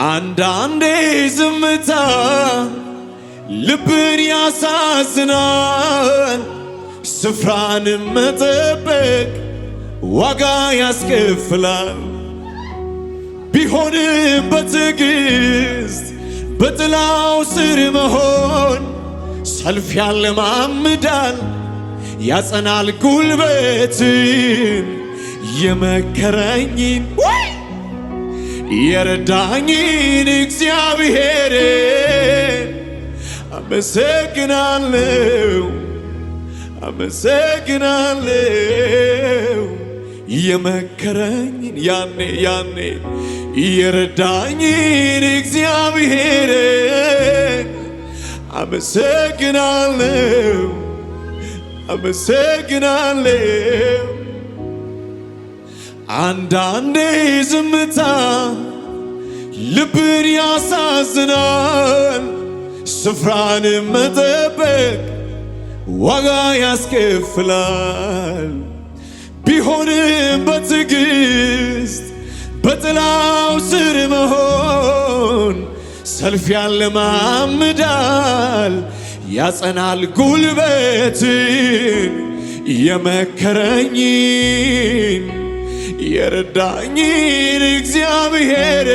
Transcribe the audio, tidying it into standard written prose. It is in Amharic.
አንዳንዴ ዝምታ ልብን ያሳዝናል። ስፍራን መጠበቅ ዋጋ ያስከፍላል። ቢሆንም በትዕግስት በጥላው ስር መሆን ሰልፍ ያለማምዳል፣ ያጸናል ጉልበትን። የመከረኝን የረዳኝን እግዚአብሔርን አመሰግናለሁ፣ አመሰግናለሁ። የመከረኝን ያኔ የረዳኝን እግዚአብሔርን አመሰግናለሁ፣ አመሰግናለሁ። አንዳንዴ ዝምታ ልብን ያሳዝናል። ስፍራን መጠበቅ ዋጋ ያስከፍላል። ቢሆንም በትዕግስት በጥላው ስር መሆን ሰልፍ ያለማምዳል፣ ያጸናል ጉልበትን። የመከረኝን የረዳኝን እግዚአብሔር